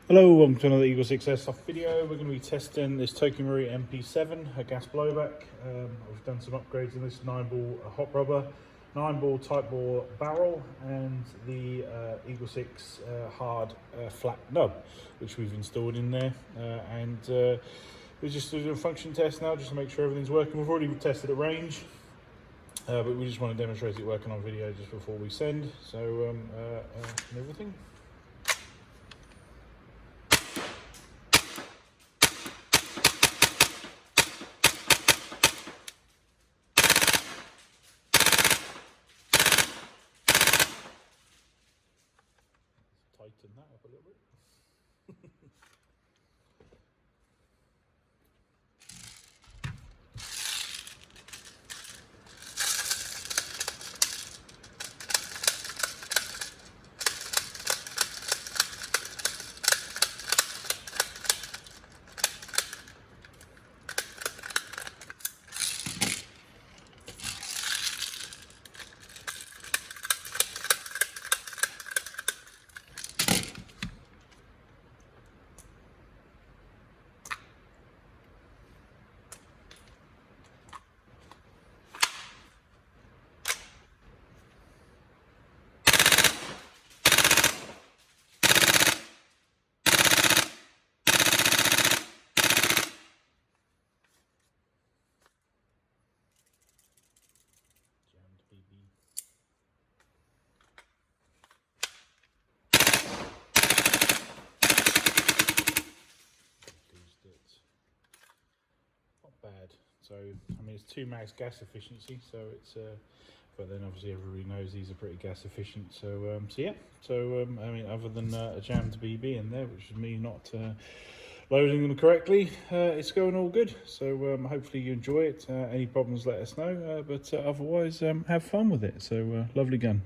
Hello, welcome to another EagleSix Airsoft video. We're going to be testing this TM MP7, a gas blowback. We've done some upgrades in this Nineball hot rubber, Nineball type bore barrel, and the EagleSix hard flat nub, which we've installed in there. We're just doing a function test now, just to make sure everything's working. We've already tested at range, but we just want to demonstrate it working on video just before we send. So, and everything. Tighten that up a little bit. Bad. So I mean, it's 2 max gas efficiency, so it's but then obviously everybody knows these are pretty gas efficient. So I mean, other than a jammed BB in there, which is me not loading them correctly, it's going all good. So hopefully you enjoy it. Any problems, let us know, but otherwise have fun with it. So lovely gun.